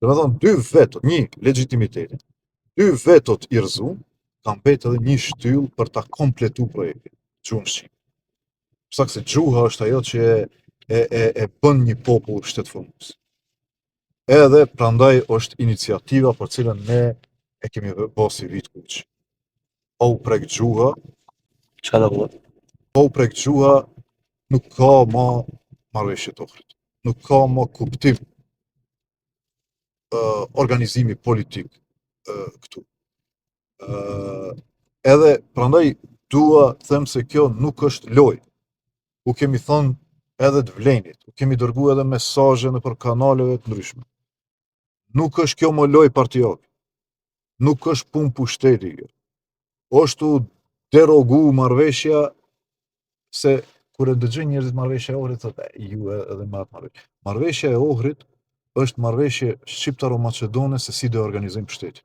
Do të thonë, dy vetot, një legjitimitetin, dy vetot i rëzum, kam betë edhe një shtyllë për ta kompletu projektin, gjuhën shqipe. Përsa se gjuha është ajo që e bën një popull shtetëformues. Edhe prandaj është iniciativa për cilën ne e kemi bërë si vit kuq. Pa u prek gjuha, Çka do bëhet? pa u prek gjuha, nuk ka ma marrëveshje të ohrit. Nuk ka ma kuptim organizimi politik këtu. Edhe prandaj dua them se kjo nuk është lojë. U kemi thënë edhe të vlenit, u kemi dërgu edhe mesazhe nëpër kanaleve të ndryshme. Nuk është kjo më lojë partijake. Nuk është punë pushteti kjo. Është u derogu marrëveshja se kur e dëgjoj njerëzit marrëveshja e Ohrit thotë ju edhe më atë marrëveshje. Marrëveshja e Ohrit është marrëveshje shqiptaro-maqedone se si do organizojmë pushtetin.